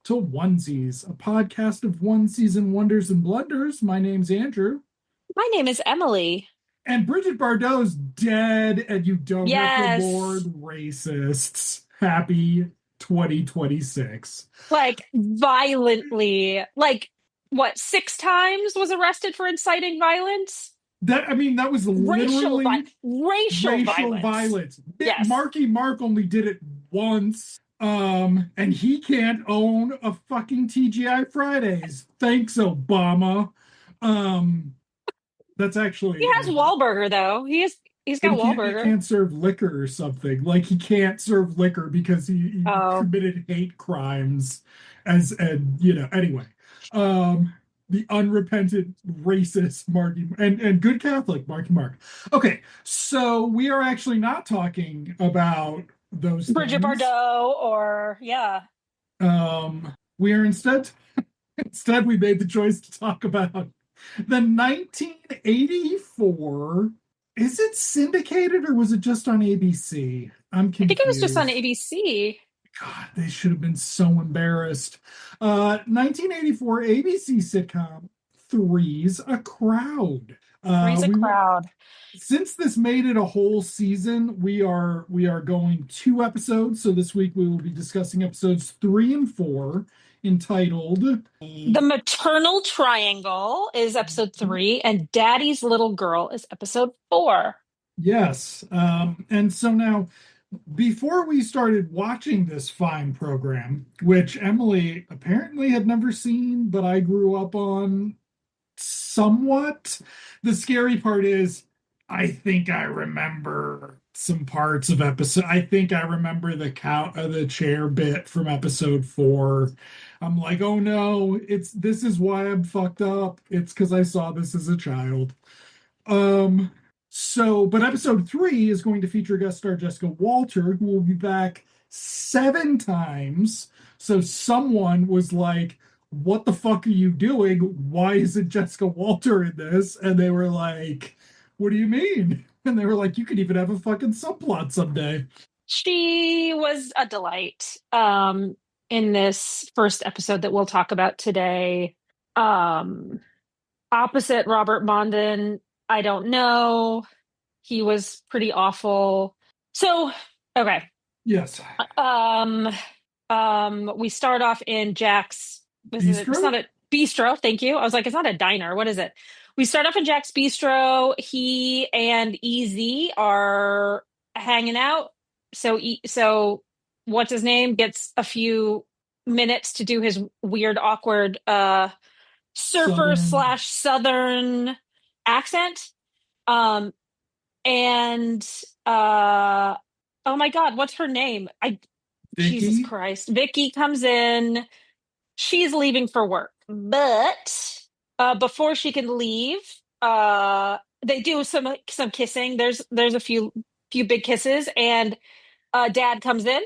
to Onesies, a podcast of one season wonders and blunders. My name's Andrew. My name is Emily. And Bridget Bardot's dead, and you don't have to board Yes. racists. Happy 2026. Like violently, like what, 6 times was arrested for inciting violence? That was literally Racial racial violence. violence. Yes. Marky Mark only did it once. And he can't own a fucking TGI Fridays. Thanks, Obama. Um, that's He actually has Wahlburger though. He's but got he Wahlburger. can't serve liquor or something. Like he can't serve liquor because he Oh. committed hate crimes and anyway. Um the unrepentant racist Marky and good Catholic Marky Mark. Okay, so we are actually not talking about those Bridget things. Bardot or yeah. We are instead we made the choice to talk about the 1984. Is it syndicated or was it just on ABC? I'm I think it was just on confused. ABC. God, they should have been so embarrassed. 1984 ABC sitcom Three's a Crowd. Raise a We will crowd. Since this made it a whole season, we are going 2 episodes. So this week we will be discussing episodes 3 and 4, entitled The Maternal Triangle is episode 3, and Daddy's Little Girl is episode 4. Yes. And so now, before we started watching this fine program, which Emily apparently had never seen, but I grew up on somewhat, the scary part is I think I remember some parts of episode. I think I remember the chair bit from episode 4. I'm like, oh no, this is why I'm fucked up. It's because I saw this as a child. Um, but episode 3 is going to feature guest star Jessica Walter, who will be back 7 times. So someone was like, "What the fuck are you doing? Why isn't Jessica Walter in this?" And they were like, "What do you mean?" And they were like, "You could even have a fucking subplot someday." She was a delight in this first episode that we'll talk about today. Um, Opposite Robert Mondin, I don't know. He was pretty awful. So, okay. Yes. Um, we start off in Jack's, it's Bistro? not a bistro, thank you. I was like, it's not a diner. What is it? We start off in Jack's Bistro. He and EZ are hanging out. So what's his name gets a few minutes to do his weird, awkward surfer Southern slash southern accent. Um, and oh my God, what's her name? Jesus Vicky? Christ. Vicky comes in. She's leaving for work. But before she can leave, they do some kissing. There's a few big kisses, and dad comes in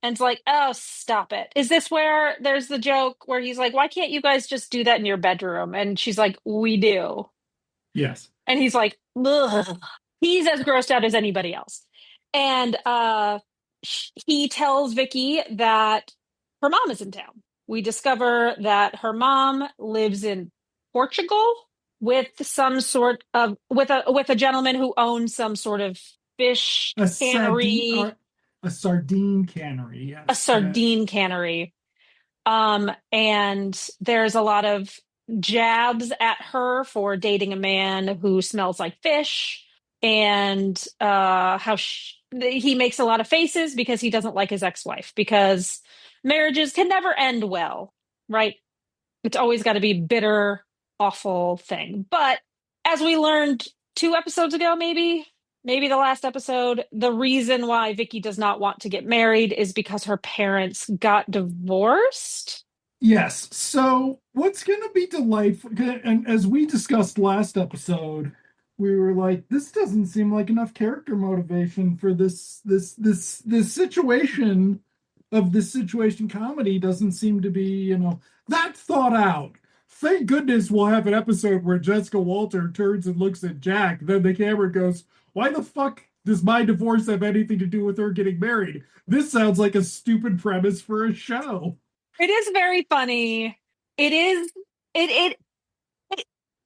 and's like, "Oh, stop it. Is this where there's the joke where he's like, "Why can't you guys just do that in your bedroom?" And she's like, "We do." Yes. And he's like, ugh. He's as grossed out as anybody else. And he tells Vicky that her mom is in town. We discover that her mom lives in Portugal with some sort of with a gentleman who owns some sort of fish A sardine cannery, a sardine cannery, a yes. sardine cannery. And there's a lot of jabs at her for dating a man who smells like fish, and he makes a lot of faces because he doesn't like his ex-wife, because marriages can never end well, right? It's always got to be bitter, awful thing. But as we learned 2 episodes ago, maybe the last episode, the reason why Vicky does not want to get married is because her parents got divorced. Yes. So what's going to be delightful, and as we discussed last episode, we were like, this doesn't seem like enough character motivation for this situation of this situation comedy doesn't seem to be, that thought out. Thank goodness we'll have an episode where Jessica Walter turns and looks at Jack. Then the camera goes, why the fuck does my divorce have anything to do with her getting married? This sounds like a stupid premise for a show. It is very funny. It is it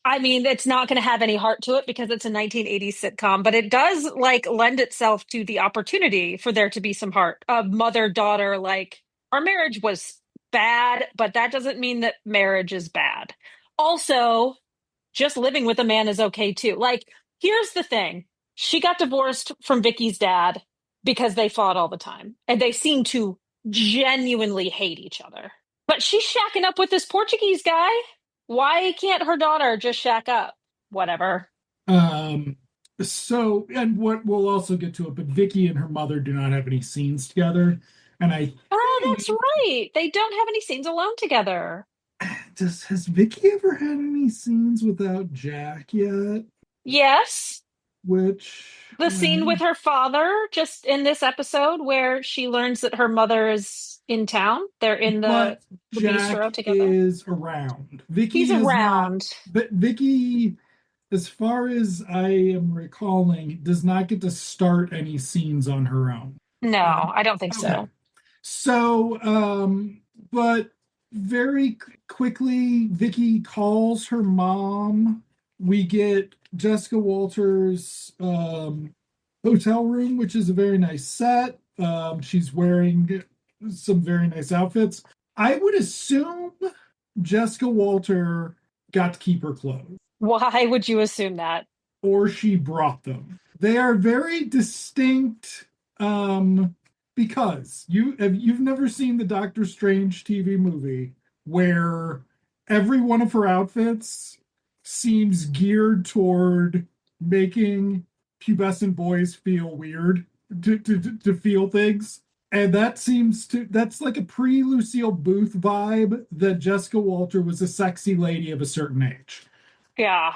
I mean, it's not going to have any heart to it because it's a 1980s sitcom, but it does like lend itself to the opportunity for there to be some heart. A mother-daughter, like our marriage was bad, but that doesn't mean that marriage is bad. Also, just living with a man is okay too. Like, here's the thing. She got divorced from Vicky's dad because they fought all the time and they seem to genuinely hate each other. But she's shacking up with this Portuguese guy. Why can't her daughter just shack up? Whatever. Um, so, and what we'll also get to it, but Vicky and her mother do not have any scenes together. And I Oh, that's think, right. They don't have any scenes alone together. has Vicky ever had any scenes without Jack yet? Yes. Which, The scene with her father, just in this episode, where she learns that her mother is in town. They're in but the Jack bistro together. is around. He's Vicky is not, around. but Vicky, as far as I am recalling, does not get to start any scenes on her own. No, I don't think Okay. so. So, but very quickly, Vicky calls her mom. We get Jessica Walters' hotel room, which is a very nice set. She's wearing some very nice outfits. I would assume Jessica Walter got to keep her clothes, Why would you assume that? or she brought them. They are very distinct, um, because you've never seen the Doctor Strange TV movie where every one of her outfits seems geared toward making pubescent boys feel weird, to feel things. And that's like a pre-Lucille Booth vibe that Jessica Walter was a sexy lady of a certain age. Yeah.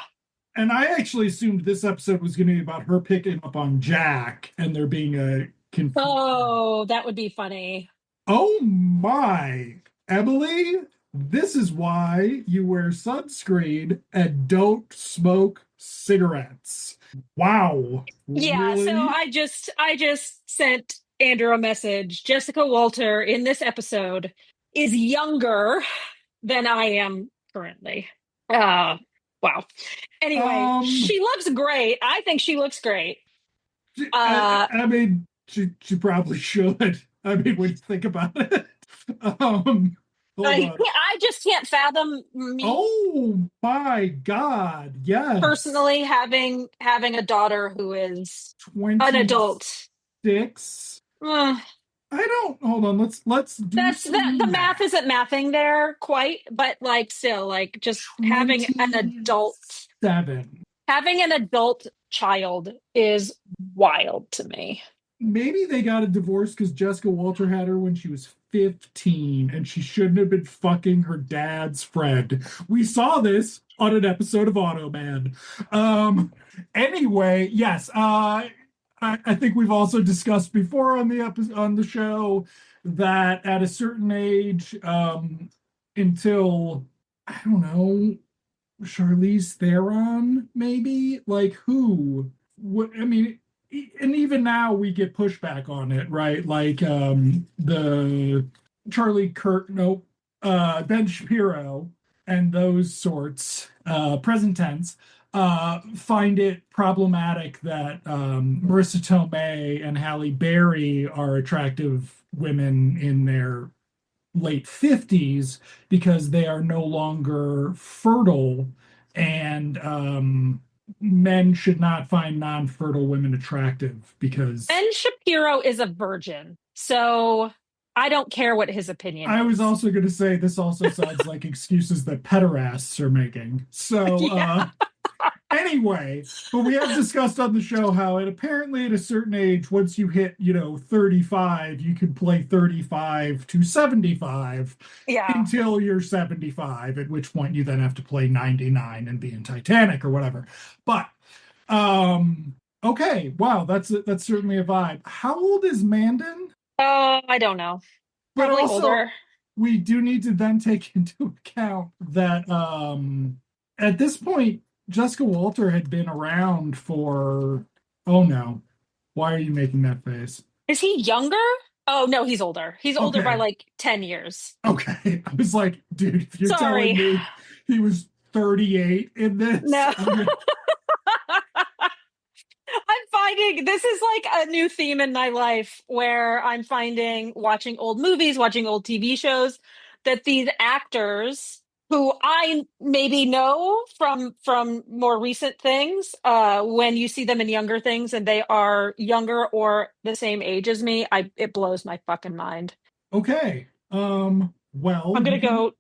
And I actually assumed this episode was going to be about her picking up on Jack and there being a confusion. Oh, that would be funny. Oh my, Emily, this is why you wear sunscreen and don't smoke cigarettes. Wow, Yeah, so really? I just sent Andrew a message. Jessica Walter in this episode is younger than I am currently. Uh, wow. Anyway, Um, she looks great. I think she looks great. I, Uh, I mean, she probably should. I mean, when you think about it. Um, hold on. I just can't fathom me Oh my God, yes. personally having a daughter who is an 26. adult. Uh, I don't, hold on, let's do that's that the some math math. isn't mathing there quite, but like still, like just 27. having an adult child is wild to me. Maybe they got a divorce because Jessica Walter had her when she was 15 and she shouldn't have been fucking her dad's friend. We saw this on an episode of Automan. Anyway, yes, I think we've also discussed before on the show that at a certain age, until I don't know, Charlize Theron, maybe? Like who? What I mean, and even now we get pushback on it, right? Like the Charlie Kirk, no, Ben Shapiro and those sorts, present tense, find it problematic that Marissa Tomei and Halle Berry are attractive women in their late 50s because they are no longer fertile, and men should not find non-fertile women attractive because Ben Shapiro is a virgin, so I don't care what his opinion I was is. also going to say this also sounds like excuses that pederasts are making. So Yeah, anyway, but we have discussed on the show how it apparently at a certain age, once you hit, 35, you can play 35 to 75 yeah. until you're 75, at which point you then have to play 99 and be in Titanic or whatever. But okay, wow, that's certainly a vibe. How old is Mandan? I don't know. But Probably also older. we do need to then take into account that at this point Jessica Walter had been around for, oh no, why are you making that face? Is he younger? Oh no, he's older. He's older by Okay. like 10 years. Okay. I was like, dude, if you're telling Sorry. me he was 38 in this, No. I'm finding this is like a new theme in my life where I'm finding watching old movies, watching old TV shows, that these actors who I maybe know from more recent things, when you see them in younger things and they are younger or the same age as me, I it blows my fucking mind. okay. Well, I'm you gonna can go.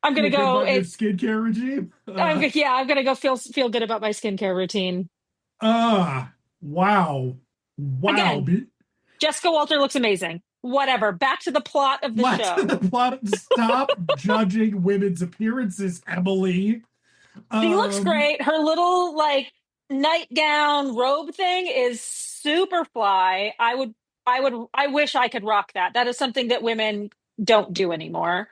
I'm gonna feel good go. about your skincare regime. Yeah, I'm gonna go feel good about my skincare routine. Uh, wow. Wow. Again, Jessica Walter looks amazing. Whatever. Back to the plot of the Let's show. the plot. Stop judging women's appearances, Emily. She looks Um, great. Her little like nightgown robe thing is super fly. I wish I could rock that. That is something that women don't do anymore.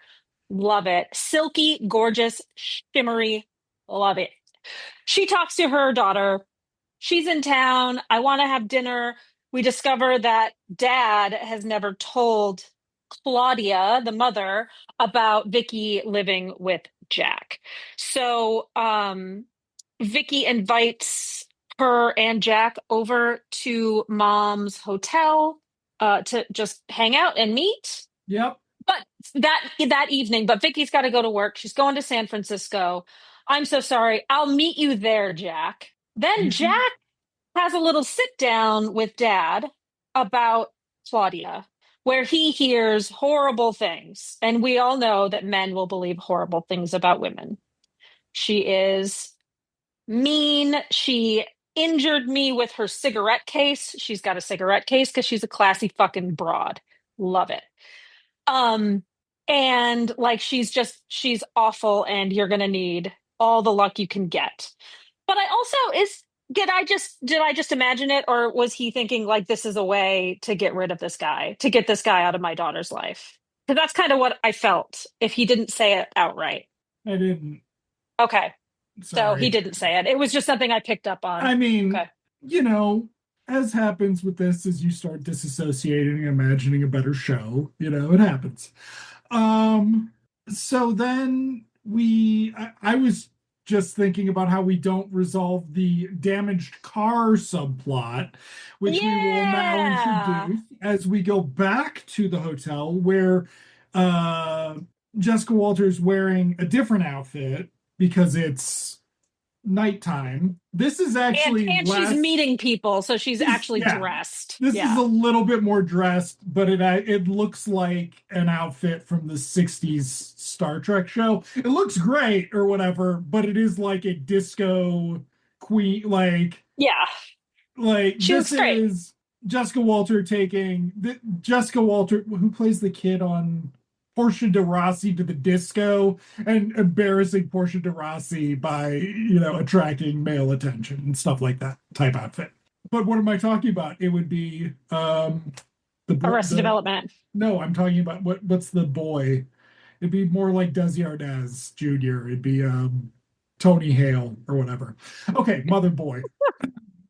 Love it. Silky, gorgeous, shimmery. Love it. She talks to her daughter. She's in town. I want to have dinner. We discover that dad has never told Claudia, the mother, about Vicky living with Jack. So, Vicky invites her and Jack over to mom's hotel, to just hang out and meet. yep. But that evening, but Vicky's got to go to work. She's going to San Francisco. I'm so sorry. I'll meet you there, Jack. Then Mhm. Jack has a little sit down with dad about Claudia, where he hears horrible things. And we all know that men will believe horrible things about women. She is mean. She injured me with her cigarette case. She's got a cigarette case because she's a classy fucking broad. Love it. Um, and like she's awful and you're gonna need all the luck you can get. But I also is did I just imagine it, or was he thinking like this is a way to get rid of this guy, to get this guy out of my daughter's life? Because that's kind of what I felt if he didn't say it outright. I didn't. Okay. So he Sorry. didn't say it. It was just something I picked up on. I mean, Okay. you know, as happens with this, as you start disassociating and imagining a better show, it happens. Um, so then I was just thinking about how we don't resolve the damaged car subplot, which we will now Yeah. introduce as we go back to the hotel where uh, Jessica Walters wearing a different outfit because it's nighttime. This is actually And she's less. meeting people, so she's actually Yeah, dressed. this is Yeah. a little bit more dressed, but it looks like an outfit from the 60s Star Trek show. It looks great or whatever, but it is like a disco queen, Yeah. like She this looks great. is Jessica Walter, who plays the kid on Portia de Rossi, to the disco and embarrassing Portia de Rossi by, attracting male attention and stuff like that type outfit. But what am I talking about? It would be Arrested the Development. no, I'm talking about what's the boy? It'd be more like Desi Arnaz Jr. It'd be Tony Hale or whatever. Okay, Mother Boy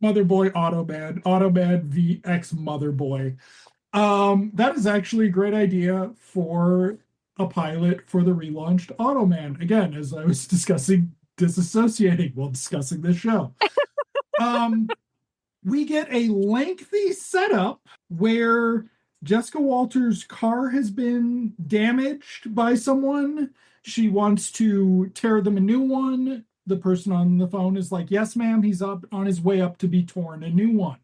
Automan VX Mother Boy. That is actually a great idea for a pilot for the relaunched Automan. Again, as I was discussing disassociating while discussing this show. Um, we get a lengthy setup where Jessica Walters' car has been damaged by someone. She wants to tear them a new one. The person on the phone is like, "Yes, ma'am, he's up on his way up to be torn a new one."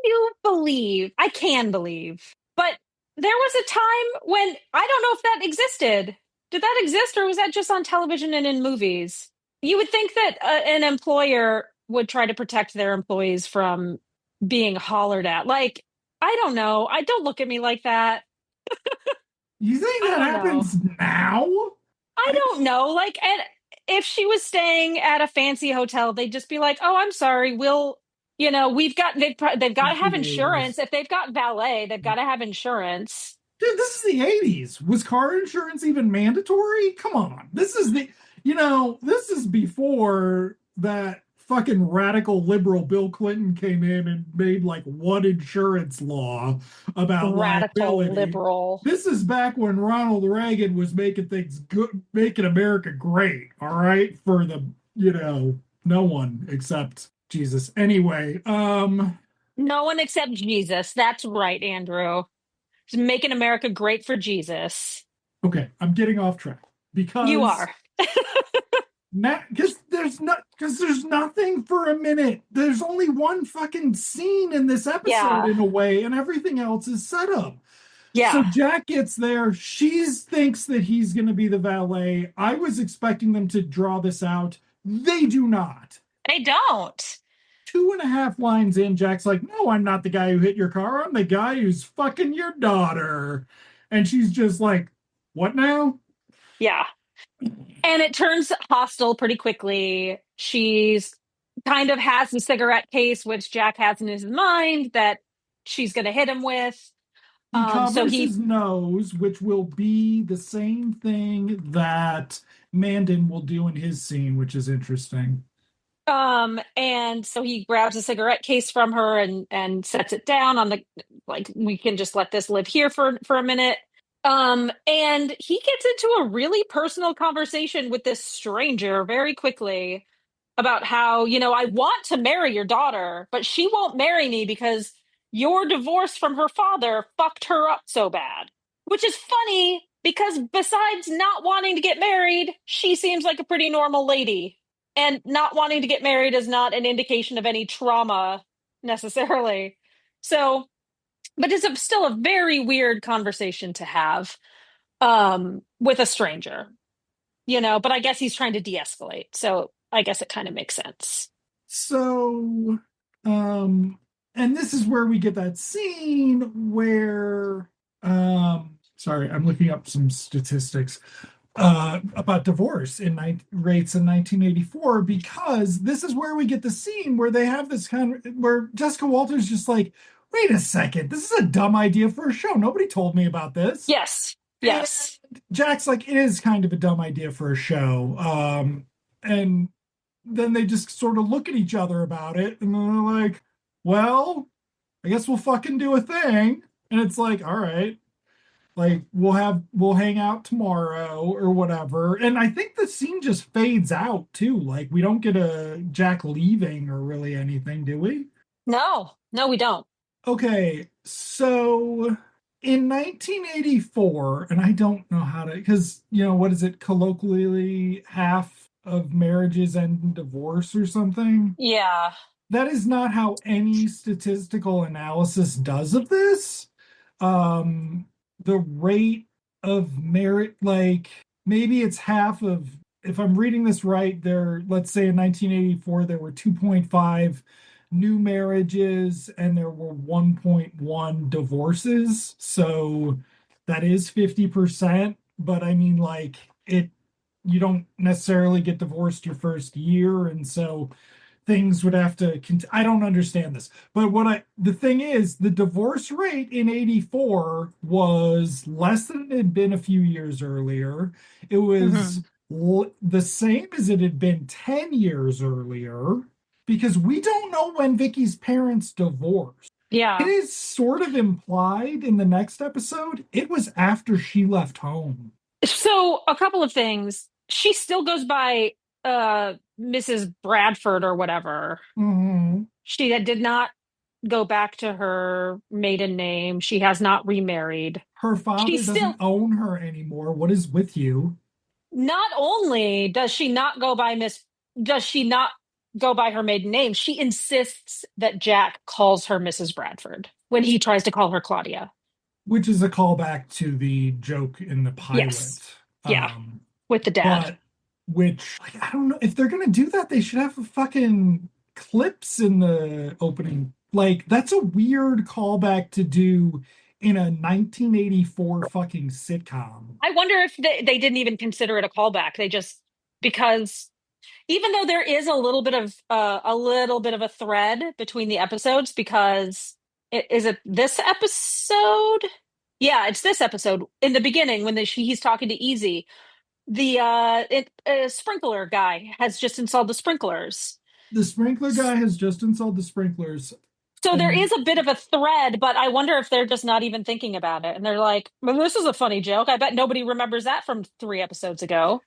You believe, I can believe, but there was a time when I don't know if that existed. Did that exist, or was that just on television and in movies? You would think that an employer would try to protect their employees from being hollered at. Like, I don't know. I don't look at me like that. You think I that don't know. happens now? I I don't know. Like, and if she was staying at a fancy hotel, they'd just be like, "Oh, I'm sorry. We'll, they've got to This is have the 80s. insurance. If they've got valet, they've got to have insurance." Dude, this is the 80s. Was car insurance even mandatory? Come on. This is before that fucking radical liberal Bill Clinton came in and made like one insurance law about Radical liability. liberal. This is back when Ronald Reagan was making things good, making America great, all right, for the, no one except Jesus. Anyway, No one except Jesus. That's right, Andrew. Just making America great for Jesus. okay, I'm getting off track You because are. because there's nothing for a minute. There's only one fucking scene in this episode Yeah. in a way, and everything else is set up. So Yeah. Jack gets there. She thinks that he's going to be the valet. I was expecting them to draw this out. They do not. They don't. 2.5 lines in, Jack's like, "No, I'm not the guy who hit your car. I'm the guy who's fucking your daughter." And she's just like, "What now?" Yeah. And it turns hostile pretty quickly. She's kind of has the cigarette case, which Jack has in his mind that she's going to hit him with. He So covers he, his nose, which will be the same thing that Mandan will do in his scene, which is interesting. and so he grabs a cigarette case from her and sets it down on the, like, we can just let this live here for a minute. And he gets into a really personal conversation with this stranger very quickly about how, I want to marry your daughter, but she won't marry me because your divorce from her father fucked her up so bad. Which is funny because besides not wanting to get married, she seems like a pretty normal lady. And not wanting to get married is not an indication of any trauma necessarily. So, but it's still a very weird conversation to have with a stranger, but I guess he's trying to de-escalate. So I guess it kind of makes sense. So, and this is where we get that scene where, sorry, I'm looking up some statistics about divorce rates in 1984, because this is where we get the scene where they have this kind of where Jessica Walter's just like, wait a second, this is a dumb idea for a show. Nobody told me about this. Yes. And Yes. Jack's like, it is kind of a dumb idea for a show. And then they just sort of look at each other about it, and they're like, well, I guess we'll fucking do a thing. And it's like, all right, like we'll hang out tomorrow or whatever. And I think the scene just fades out too. Like we don't get a Jack leaving or really anything, do we? No, no, we don't. Okay, so in 1984, and I don't know how to, because, what is it, colloquially, half of marriages end in divorce or something? Yeah. That is not how any statistical analysis does of this. Um, the rate of merit, like maybe it's half of, if I'm reading this right, let's say in 1984, there were 2.5 new marriages and there were 1.1 divorces. So that is 50%. But I mean, like, you don't necessarily get divorced your first year. And so things would have to I don't understand this, but the thing is, the divorce rate in 84 was less than it had been a few years earlier. It was Hmm. the same as it had been 10 years earlier, because we don't know when Vicky's parents divorced. It Yeah. is sort of implied in the next episode it was after she left home. So a couple of things. She still goes by Mrs. Bradford or whatever. Mhm. She did not go back to her maiden name. She has not remarried. Her father She's doesn't still, own her anymore. What is with you? not only does she not go by does she not go by her maiden name, she insists that Jack calls her Mrs. Bradford when he tries to call her Claudia. Which is a callback to the joke in the pilot. Yes. Yeah, Um, with the dad. but which, like, I don't know if they're gonna do that, they should have a fucking clips in the opening. Like, that's a weird callback to do in a 1984 fucking sitcom. I wonder if they didn't even consider it a callback. They just, because even though there is a little bit of a thread between the episodes, because is it this episode? Yeah, it's this episode. In the beginning, when he's talking to Easy, the sprinkler guy has just installed the sprinklers. The sprinkler guy has just installed the sprinklers. So there And is a bit of a thread, but I wonder if they're just not even thinking about it. And they're like, well, this is a funny joke. I bet nobody remembers that from 3 episodes ago.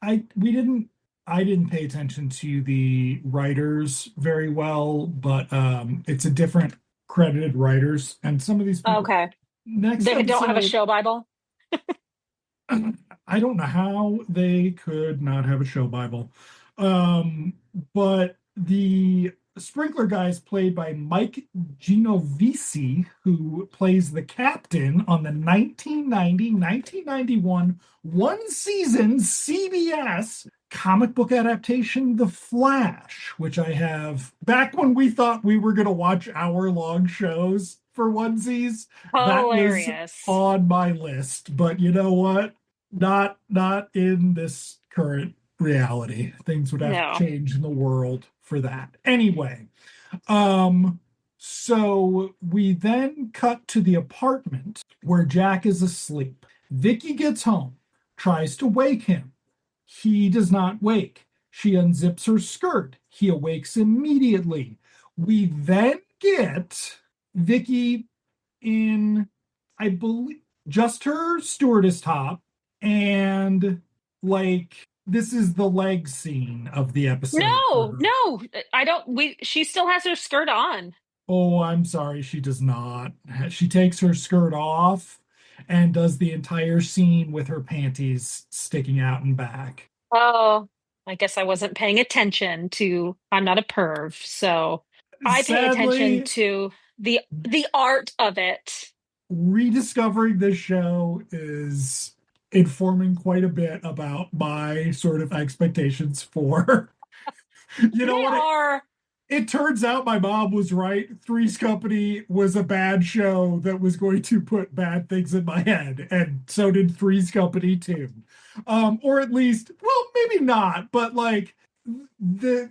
we didn't I didn't pay attention to the writers very well, but it's a different credited writers, and some of these people Okay. next They don't have a episode, show Bible. I don't know how they could not have a show Bible. But the sprinkler guy is played by Mike Genovese, who plays the captain on the 1990-1991 one season CBS comic book adaptation, The Flash, which I have back when we thought we were going to watch hour-long shows for onesies. That was Hilarious. on my list. But you know what? Not in this current reality. Things would have to No. change in the world for that. Anyway, so we then cut to the apartment where Jack is asleep. Vicky gets home, tries to wake him. He does not wake. She unzips her skirt. He awakes immediately. We then get Vicky in, I believe, just her stewardess top, and like this is the leg scene of the episode for No, her. no, I don't. She still has her skirt on. Oh, I'm sorry, she does not. She takes her skirt off and does the entire scene with her panties sticking out and back. Oh, I guess I wasn't paying attention to, I'm not a perv, so I pay attention Sadly, to the art of it. rediscovering this show is informing quite a bit about my sort of expectations for you know They what are, it turns out my mom was right. Three's Company was a bad show that was going to put bad things in my head, and so did Three's Company too. Or at least, well, maybe not, but like the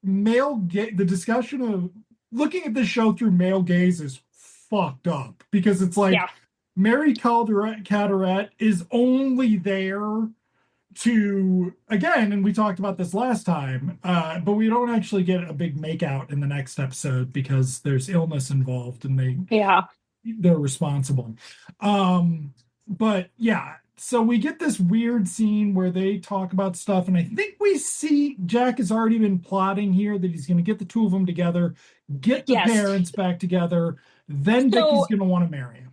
the discussion of looking at the show through male gaze is fucked up because it's like yeah, Mary Carteret is only there to again, and we talked about this last time, but we don't actually get a big makeout in the next episode because there's illness involved and yeah. they're responsible. But yeah, so we get this weird scene where they talk about stuff, and I think we see Jack has already been plotting here that he's going to get the two of them together, get the Yes. parents back together, then Vicky's So, going to want to marry him.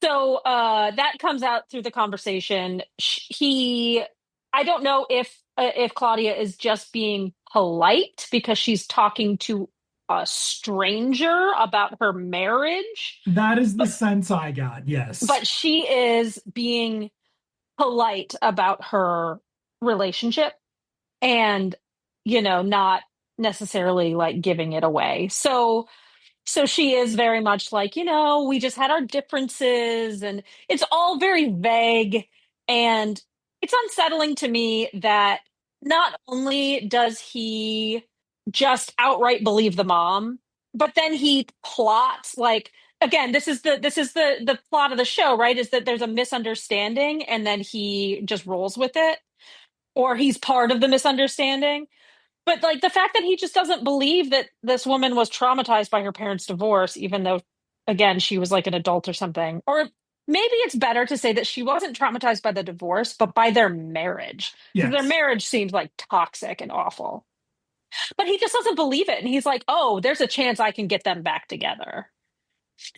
that comes out through the conversation. I don't know if Claudia is just being polite because she's talking to a stranger about her marriage, That is the but sense I got. Yes. but she is being polite about her relationship and not necessarily like giving it away. So she is very much like, we just had our differences and it's all very vague. And it's unsettling to me that not only does he just outright believe the mom, but then he plots like, again, this is the plot of the show, right? Is that there's a misunderstanding and then he just rolls with it, or he's part of the misunderstanding. But like the fact that he just doesn't believe that this woman was traumatized by her parents' divorce, even though, again, she was like an adult or something. Or maybe it's better to say that she wasn't traumatized by the divorce, but by their marriage, because their Yes. marriage seems like toxic and awful. But he just doesn't believe it. And he's like, oh, there's a chance I can get them back together.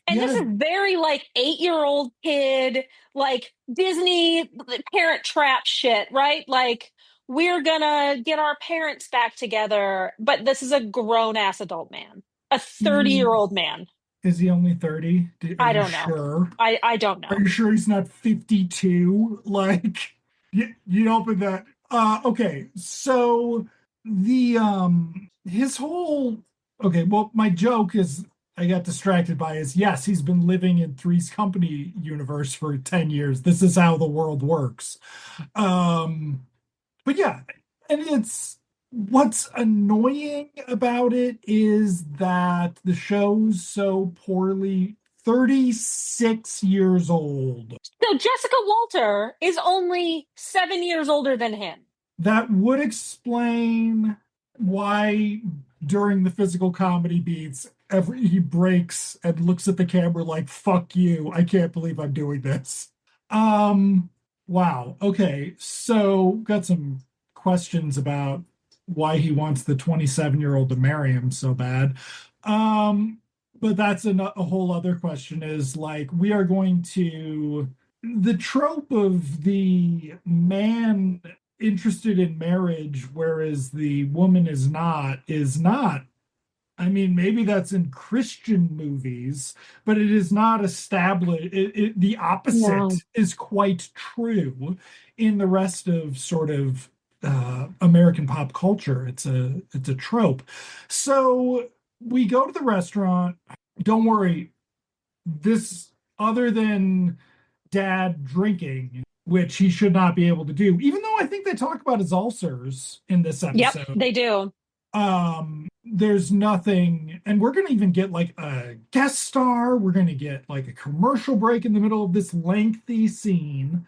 And this Yeah. is very like 8-year-old kid, like Disney parent trap shit, right? Like, we're gonna get our parents back together. But this is a grown ass adult man, a 30-year-old man. Is he only 30? Are I you don't know. sure? I don't Are know. you sure he's not 52? Like, you open that. Okay. So his whole okay, well, my joke is I got distracted by is yes, he's been living in Three's Company universe for 10 years. This is how the world works. Um, but yeah, and it's what's annoying about it is that the show's so poorly 36 years old. So Jessica Walter is only 7 years older than him. That would explain. why during the physical comedy beats, he breaks and looks at the camera like, fuck you. I can't believe I'm doing this. Um, wow. Okay. So got some questions about why he wants the 27-year-old to marry him so bad. Um, but that's a whole other question is like we are going to the trope of the man interested in marriage, whereas the woman is not. I mean, maybe that's in Christian movies, but it is not established. The No. opposite is quite true in the rest of sort of American pop culture. It's a trope. So we go to the restaurant. Don't worry, this other than dad drinking, which he should not be able to do, even though I think they talk about his ulcers in this Yep, episode. they do. There's nothing, and we're gonna even get like a guest star. We're gonna get like a commercial break in the middle of this lengthy scene.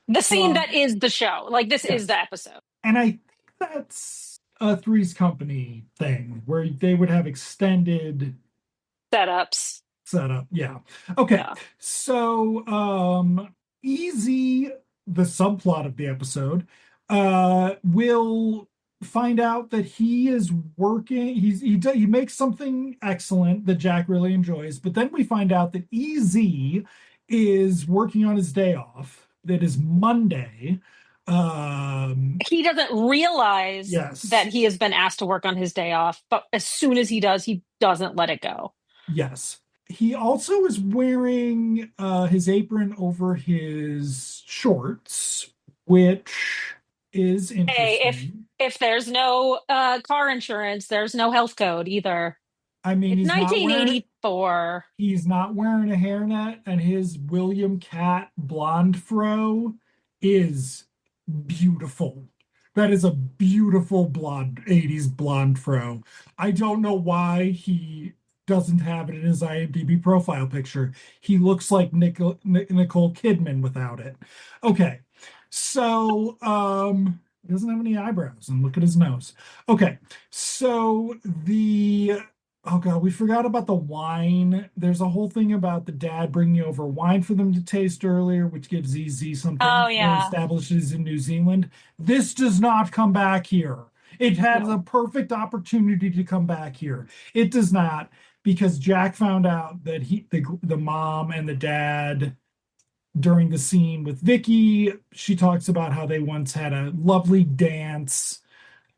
The scene Uh, that is the show. Like this is yes, the episode. and I think that's a Three's Company thing where they would have extended Setups. setup. Yeah. Okay. Yeah. So, Easy, the subplot of the episode, will find out that he is working. He makes something excellent that Jack really enjoys, but then we find out that Easy is working on his day off. That is Monday. He doesn't realize that Yes. he has been asked to work on his day off, but as soon as he does, he doesn't let it go. Yes. He also is wearing his apron over his shorts, which is Hey, interesting. if there's no car insurance, there's no health code either. I mean, It's 1984. he's not wearing a hairnet, and his William Cat blonde fro is beautiful. That is a beautiful blonde 80s blonde fro. I don't know why he doesn't have it in his IMDb profile picture. He looks like Nicole Kidman without it. Okay. So, he doesn't have any eyebrows, and look at his nose. Okay. So the oh god, we forgot about the wine. There's a whole thing about the dad bringing over wine for them to taste earlier, which gives ZZ Oh something and yeah. establishes in New Zealand. This does not come back here. It has No. a perfect opportunity to come back here. It does not, because Jack found out that the mom and the dad during the scene with Vicky, she talks about how they once had a lovely dance.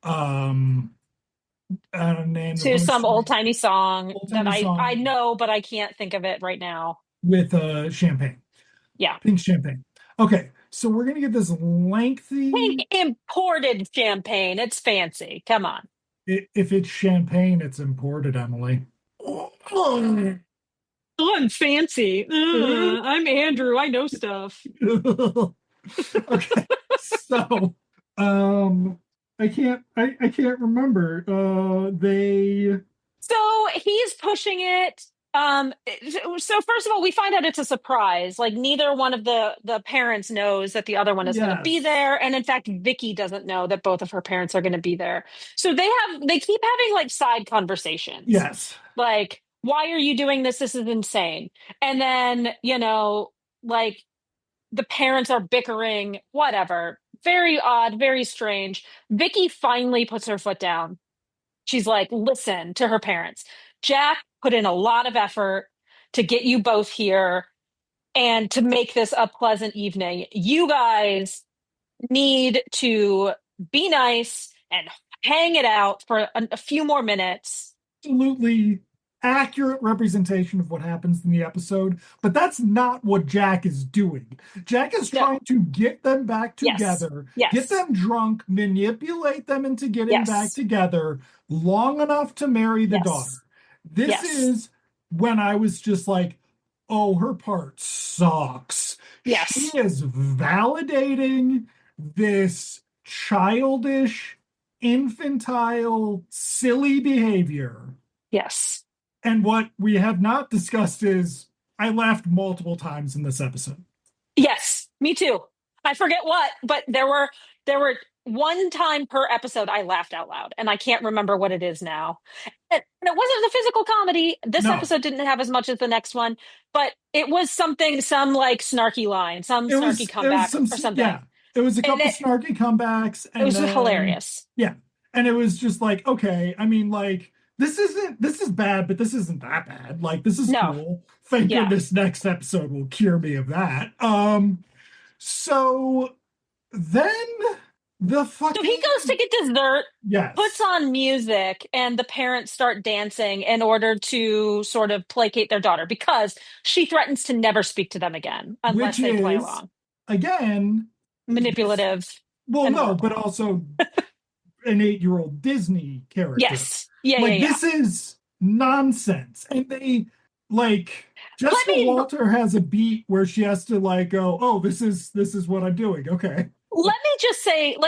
Um, I don't name To the some old-timey song old that timey I song know, but I can't think of it right now. with champagne, Yeah. pink champagne. Okay, so we're gonna get this Pink lengthy. imported champagne. It's fancy. Come on. If it's champagne, it's imported, Emily. Oh, I'm fancy. I'm Andrew. I know stuff. Okay, so um, I can't remember. They So he's pushing it. So first of all, we find out it's a surprise. Like neither one of the parents knows that the other one is going to be yes, there, and in fact, Vicky doesn't know that both of her parents are going to be there. So they keep having like side conversations, yes, like, "Why are you doing this? This is insane." And then like the parents are bickering, whatever. Very odd, very strange. Vicky finally puts her foot down. She's like, listen to her parents. Jack put in a lot of effort to get you both here and to make this a pleasant evening. You guys need to be nice and hang it out for a few more minutes. absolutely accurate representation of what happens in the episode, but that's not what Jack is doing. Jack is No. trying to get them back Yes. together, get Yes. them drunk, manipulate them into getting back Yes. together long enough to marry the daughter. Yes. This Yes. is when I was just like, oh, her part sucks. She Yes. is validating this childish, infantile, silly behavior. Yes. And what we have not discussed is I laughed multiple times in this episode. Yes. Me too. I forget what, but there were one time per episode I laughed out loud, and I can't remember what it is now. And it wasn't a physical comedy. This No, episode didn't have as much as the next one, but it was something, some like snarky line, some snarky it was comeback some, or something. yeah, it was a And couple snarky comebacks, it and was then, hilarious. yeah, and it was just like, okay, I mean, like, this is bad, but this isn't that bad. Like, this is No, cool. Thank yeah. goodness next episode will cure me of that. So then the So he goes to fucking, get dessert, puts yes, on music, and the parents start dancing in order to sort of placate their daughter because she threatens to never speak to them again which unless they play is along. again this, Manipulative well, and no, but horrible. also an 8-year-old Disney character. Yes. Yeah, yeah, Like, yeah. this is nonsense. And they, like, Let Jessica me Walter has a beat where she has to like go, oh, this is what I'm doing. Okay. let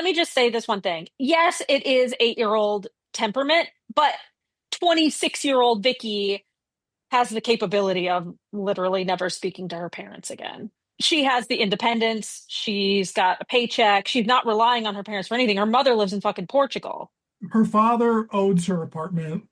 me just say this one thing. Yes, it is 8-year-old temperament, but 26-year-old Vicky has the capability of literally never speaking to her parents again. She has the independence. She's got a paycheck. She's not relying on her parents for anything. Her mother lives in fucking Portugal. Her father owns her apartment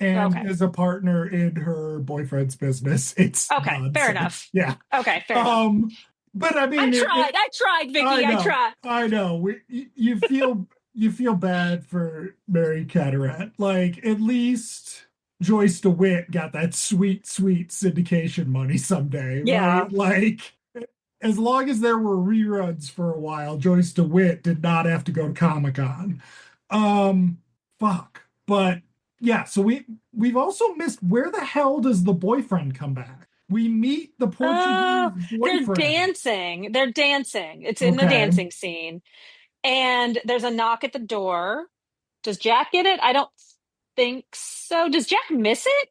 and Okay. is a partner in her boyfriend's business. It's Okay. Fair nonsense. enough. Yeah. Okay. Fair enough. Um, but I I mean, tried. I tried, I Vicky. I know, tried. I know. You feel bad for Mary Catterat. Like, at least Joyce DeWitt got that sweet, sweet syndication money someday, Yeah. right? Like, as long as there were reruns for a while, Joyce DeWitt did not have to go to Comic-Con. Um, fuck. But yeah, so we've also missed, where the hell does the boyfriend come back? We meet the Portuguese They're boyfriend. dancing. They're dancing. It's in the Okay. dancing scene. And there's a knock at the door. Does Jack get it? I don't think so. Does Jack miss it?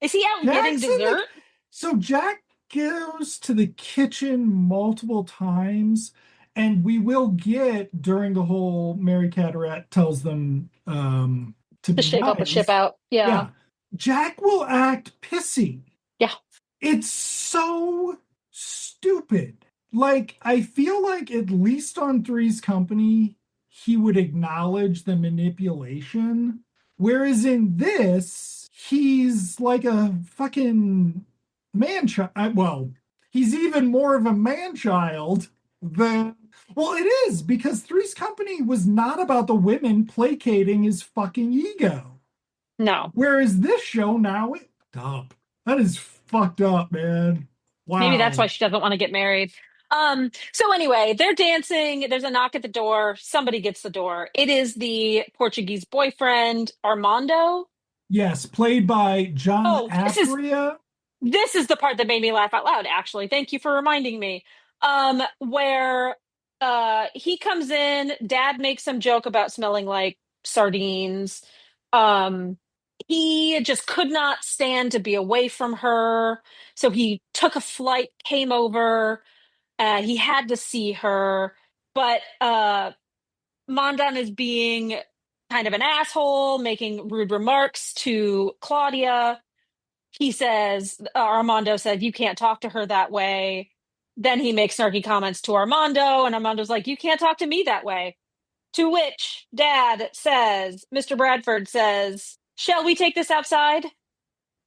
Is he out getting Jack's in the dessert? so Jack goes to the kitchen multiple times, and we will get during the whole Mary Catterat tells them to To be shake all the chip nice. out. Yeah. Yeah. Jack will act pissy. Yeah. It's so stupid. Like, I feel like at least on Three's Company, he would acknowledge the manipulation. Whereas in this, he's like a fucking man child. Well, he's even more of a man child than. Well, it is because Three's Company was not about the women placating his fucking ego. No. Whereas this show now, up. That is fucked up, man. Maybe that's Wow. why she doesn't want to get married. So anyway, they're dancing. There's a knock at the door. Somebody gets the door. It is the Portuguese boyfriend, Armando. Yes, played by John Oh, Apria. this is the part that made me laugh out loud, actually. Thank you for reminding me. Where he comes in, dad makes some joke about smelling like sardines. Um he just could not stand to be away from her. So he took a flight, came over, he had to see her, but Mondon is being kind of an asshole, making rude remarks to Claudia. He says, Armando said, you can't talk to her that way. Then he makes snarky comments to Armando, and Armando's like, you can't talk to me that way. To which Dad says, Mr. Bradford says, shall we take this outside?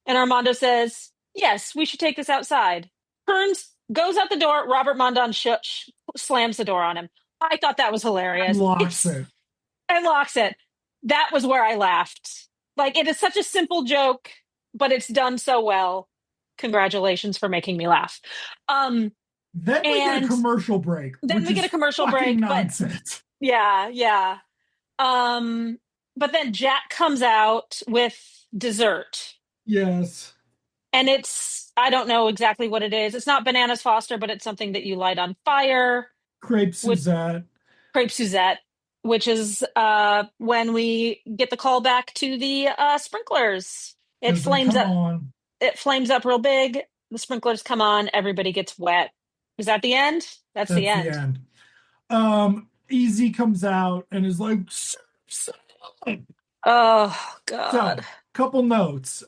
And Armando says, yes, we should take this outside. Turns, goes out the door. Robert Mondon slams the door on him. I thought that was And hilarious. locks it. And locks it. That was where I laughed. Like, it is such a simple joke, but it's done so well. Congratulations for making me laugh. Um, Then we get a and commercial break, then which we get a is commercial fucking break, but nonsense. yeah, yeah. Um, but then Jack comes out with dessert. Yes. And I don't know exactly what it is. It's not bananas Foster, but it's something that you light on fire Crepe with Suzette. crepe Suzette, which is when we get the call back to the sprinklers. It Because they flames come up. on. It flames up real big. The sprinklers come on. Everybody gets wet. Is that the end? That's the That's the end. end. Easy comes out and is like, Oh so, God. couple notes.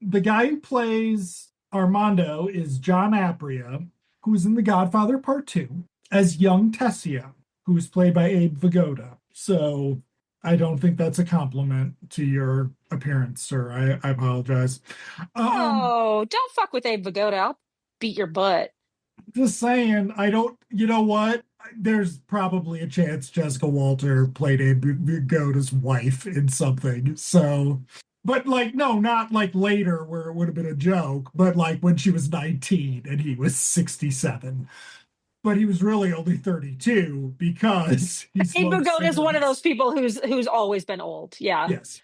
The guy who plays Armando is John Apria, who's in The Godfather Part 2 as young Tessio. who's played by Abe Vigoda. So I don't think that's a compliment to your appearance, sir. I apologize. Um, Oh, don't fuck with Abe Vigoda. I'll beat your butt. just saying, I don't, you know what? There's probably a chance Jessica Walter played Abe Vigoda's wife in something. So, but like, no, not like later where it would have been a joke, but like when she was 19 and he was 67. But he was really only 32 because he Abe smoked Vigoda is one of those cigarettes. people who's always been old. Yeah. Yes.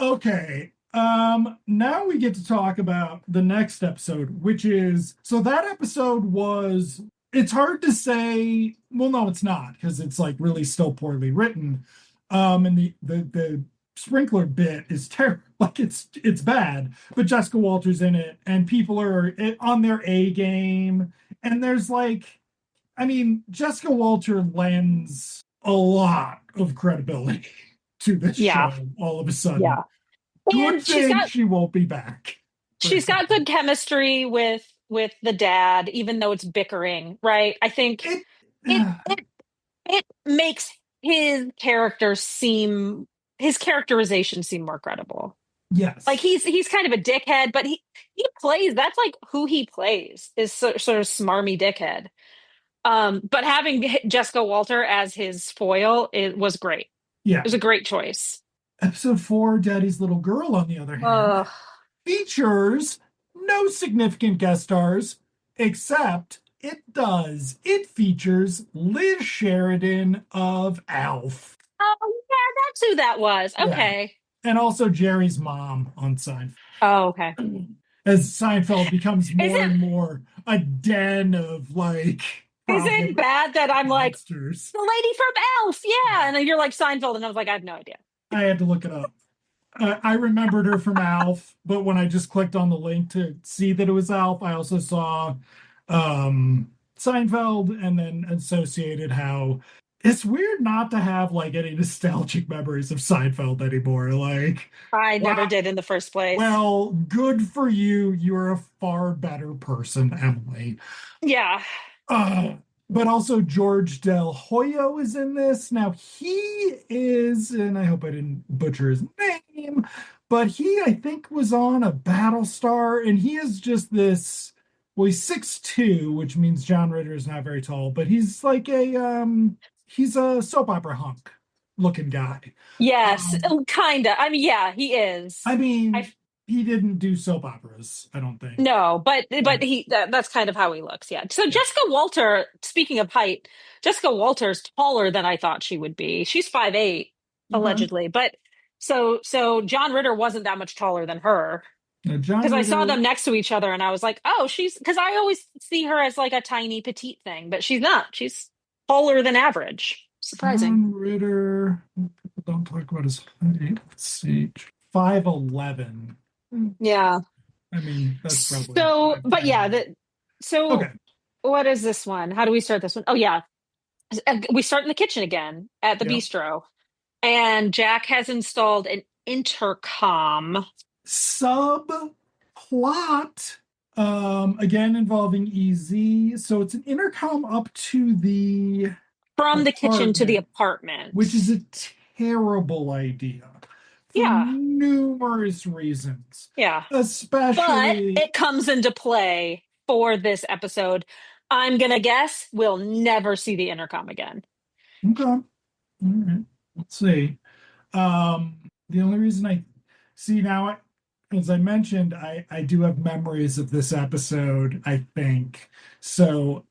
Okay. Now we get to talk about the next episode, which is so that episode was it's hard to say, well, no, it's not, because it's like really still poorly written. And the sprinkler bit is terrible, like it's bad, but Jessica Walters in it, and people are on their A game, and there's like, I mean, Jessica Walter lends a lot of credibility to this Yeah. show all of a sudden. Yeah. Good And she's thing got she won't be back for a she's got second. good chemistry with the dad, even though it's bickering, right? I think It, it it it makes his characterization seem more credible. Like yes, he's kind of a dickhead, but he plays that's like who he plays is sort of smarmy dickhead. But having Jessica Walter as his foil, it was great. yeah. It was a great choice. Episode 4, Daddy's Little Girl, on the other hand, Ugh. features no significant guest stars, except it features Liz Sheridan of Alf. Oh yeah, that's who that was. Yeah. Okay. And also Jerry's mom on Seinfeld. Oh, okay. As Seinfeld becomes Is more it and more a den of like is it problematic bad that I'm like monsters. the lady from Elf? Yeah, Yeah. and then you're like Seinfeld, and I was like, I have no idea. I had to look it up. I remembered her from Alf, but when I just clicked on the link to see that it was Alf, I also saw Seinfeld and then associated how it's weird not to have like any nostalgic memories of Seinfeld anymore. Like, I never wow, did in the first place. well, good for you. You're a far better person, Emily. Yeah. Uh, but also George Del Hoyo is in this. Now he is, and I hope I didn't butcher his name, but he, I think, was on a Battlestar, and he is just this. Well, he's 6'2", which means John Ritter is not very tall, but he's like he's a soap opera hunk looking guy. Yes, Um, kinda. I mean, yeah, he is. I mean, I he didn't do soap operas, I don't think. No, but Yeah, that's kind of how he looks. Yeah. So yeah. Jessica Walter, speaking of height, Jessica Walter's taller than I thought she would be. She's 5'8", Okay. allegedly, but so John Ritter wasn't that much taller than her Now, John because I saw Ritter them next to each other and I was like, oh, she's because I always see her as like a tiny petite thing, but she's not. She's taller than average. Surprising. John Ritter. People don't talk about his height. Let's see. 5'11". Yeah. I mean, that's probably So, but yeah, 5'10". so Okay. what is this one? How do we start this one? Oh yeah, we start in the kitchen again at the Yep. bistro, and Jack has installed an intercom Subplot. Again involving EZ. So it's an intercom up to the from the kitchen to the apartment, apartment. which is a terrible idea for Yeah, numerous reasons, yeah. But especially. it comes into play for this episode. I'm gonna guess we'll never see the intercom again. Okay. All right. Let's see. The only reason I see now, as I mentioned, I do have memories of this episode, I think. So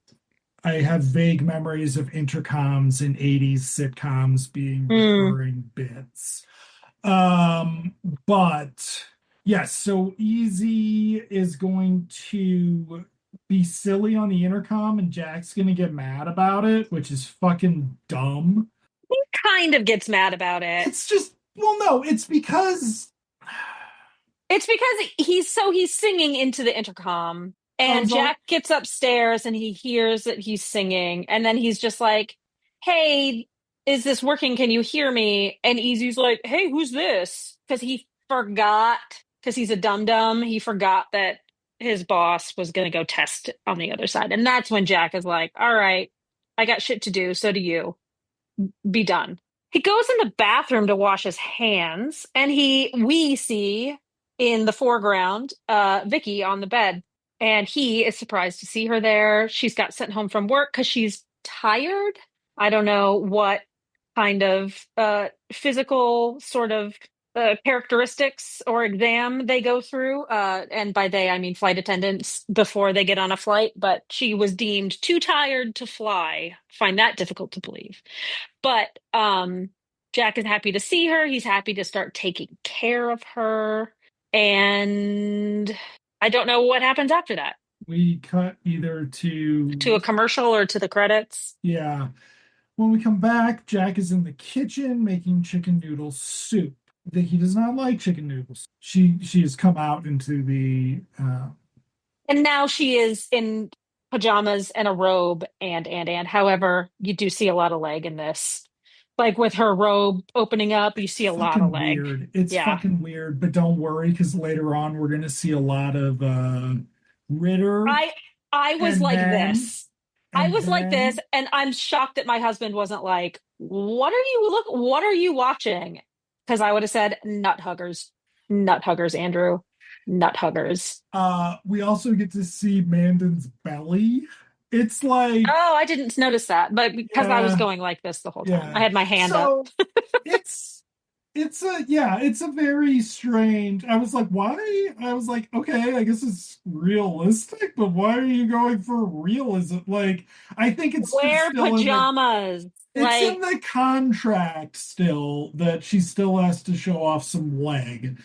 I have vague memories of intercoms in 80s sitcoms being Mm. recurring bits. Um, but yes, so Easy is going to be silly on the intercom and Jack's gonna get mad about it, which is fucking dumb. He kind of gets mad about it. It's just, well, no, it's because It's because he's singing into the intercom, I and was all, Jack gets upstairs and he hears that he's singing, and then he's just like, "Hey, is this working? Can you hear me?" And Easy's like, "Hey, who's this?" Because he forgot, because he's a dum dum, he forgot that his boss was going to go test on the other side, and that's when Jack is like, "All right." I got shit to do. So do you. Be done. He goes in the bathroom to wash his hands, and we see in the foreground, Vicky on the bed, and he is surprised to see her there. She's got sent home from work because she's tired. I don't know what kind of physical sort of characteristics or exam they go through. And by they, I mean flight attendants before they get on a flight, but she was deemed too tired to fly. Find that difficult to believe. But Jack is happy to see her. He's happy to start taking care of her. And I don't know what happens after that. We cut either To to, a commercial or to the credits. yeah. When we come back, Jack is in the kitchen making chicken noodle soup. He does not like chicken noodles. She has come out into the And now she is in pajamas and a robe and however, you do see a lot of leg in this. Like with her robe opening up, you see a lot of fucking leg. weird. It's Yeah. fucking weird, but don't worry because later on we're gonna see a lot of Ritter, I I was and like then this. I and was like this, then and I'm shocked that my husband wasn't like, what are you watching? Because I would have said nut huggers. Nut huggers, Andrew. Nut huggers. we also get to see Mandan's belly. It's like, Oh, I didn't notice that, but because I was yeah, going like this the whole time. I yeah. had my hand up. So it's it's a very strange. I was like, why? I was like, okay, I guess it's realistic, but why are you going for realism? Like, I think it's just Wear still in the pajamas. it's in Like, the contract still that she still has to show off some leg.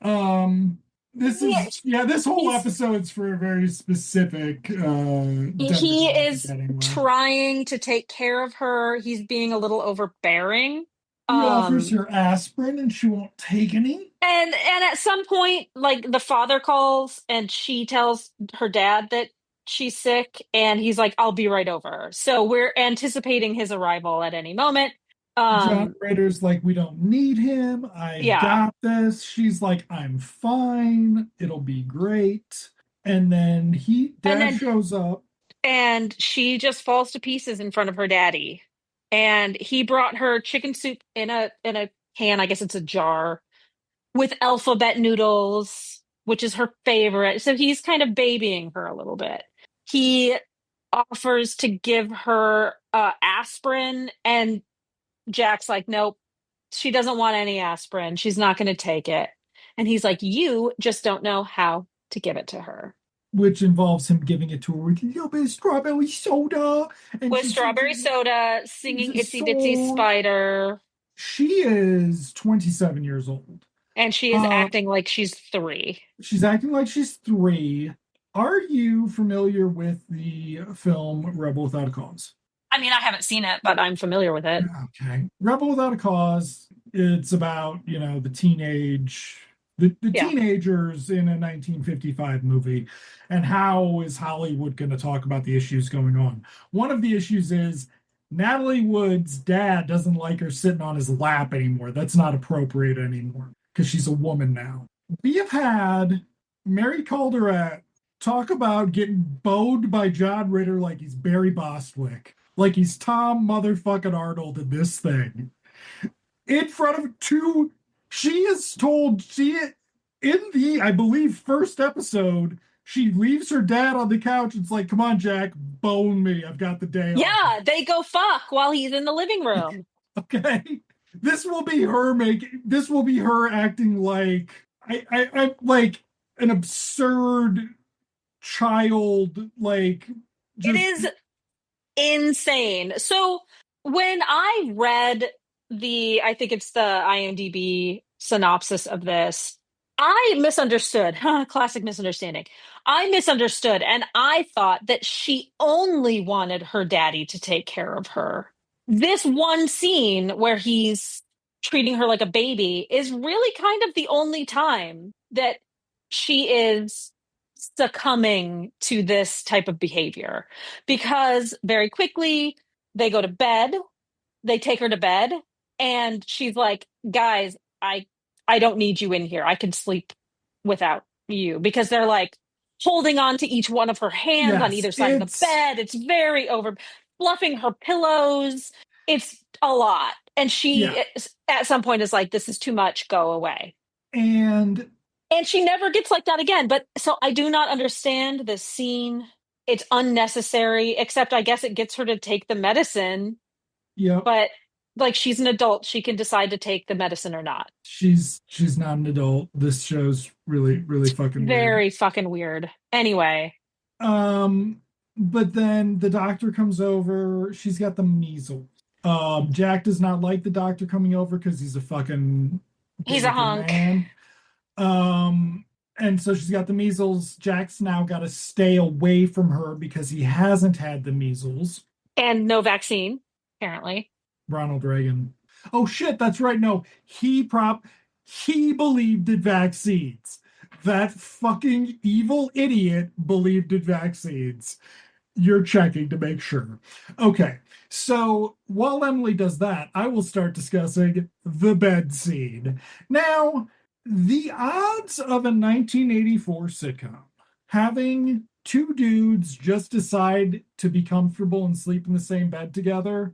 Um, this he, is yeah, this whole he's episode's for a very specific he demographic is anyway. trying to take care of her. He's being a little overbearing. He offers Um, her aspirin and she won't take any. and at some point, like the father calls and she tells her dad that she's sick, and he's like, "I'll be right over." So we're anticipating his arrival at any moment. John Um, Rader's like, we don't need him. I yeah, got this. She's like, I'm fine. It'll be great. And then and dad then shows up. she just falls to pieces in front of her daddy, and he brought her chicken soup in a can. I guess it's a jar with alphabet noodles, which is her favorite. So he's kind of babying her a little bit. He offers to give her aspirin, and Jack's like, nope, she doesn't want any aspirin. She's not going to take it. And he's like, you just don't know how to give it to her. Which involves him giving it to her with a little bit of strawberry soda. And With she sings strawberry soda, sings singing a Itsy Bitsy song. Spider, She is 27 years old. and she is Uh, acting like she's 3. she's acting like she's 3. Are you familiar with the film Rebel Without a Cause? I mean, I haven't seen it, but I'm familiar with it. Okay. Rebel Without a Cause, it's about, the Yeah. teenagers in a 1955 movie and how is Hollywood going to talk about the issues going on. One of the issues is Natalie Wood's dad doesn't like her sitting on his lap anymore. That's not appropriate anymore because she's a woman now. We have had Mary Calderat talk about getting bowed by John Ritter like he's Barry Bostwick, like he's Tom motherfucking Arnold in this thing. In front of two, she is told in the, I believe, first episode, she leaves her dad on the couch and's like, come on, Jack, bone me. I've got the day off. Yeah, they go fuck while he's in the living room. Okay. This will be her acting like I like an absurd child, like It just is insane. So when I read I think it's the IMDb synopsis of this, I misunderstood. Classic misunderstanding. I misunderstood, and I thought that she only wanted her daddy to take care of her. This one scene where he's treating her like a baby is really kind of the only time that she is succumbing to this type of behavior, because very quickly they go to bed, they take her to bed, and she's like, guys, I don't need you in here, I can sleep without you, because they're like holding on to each one of her hands on yes, either side of the bed. It's very over. fluffing her pillows. It's a lot. And Yeah. she, at some point, is like, this is too much, go away. And And she never gets like that again. But so I do not understand this scene. It's unnecessary, except I guess it gets her to take the medicine. yep, But like, she's an adult. She can decide to take the medicine or not. she's not an adult. This show's really, really fucking weird. Very fucking weird. Anyway, Um, but then the doctor comes over. She's got the measles. Jack does not like the doctor coming over because he's a fucking he's a bigoted hunk. man. Um, and so she's got the measles. Jack's now got to stay away from her because he hasn't had the measles. And no vaccine, apparently. Ronald Reagan. Oh shit, that's right. No, he believed in vaccines. That fucking evil idiot believed in vaccines. You're checking to make sure. Okay, so while Emily does that, I will start discussing the bed scene. Now, the odds of a 1984 sitcom having two dudes just decide to be comfortable and sleep in the same bed together,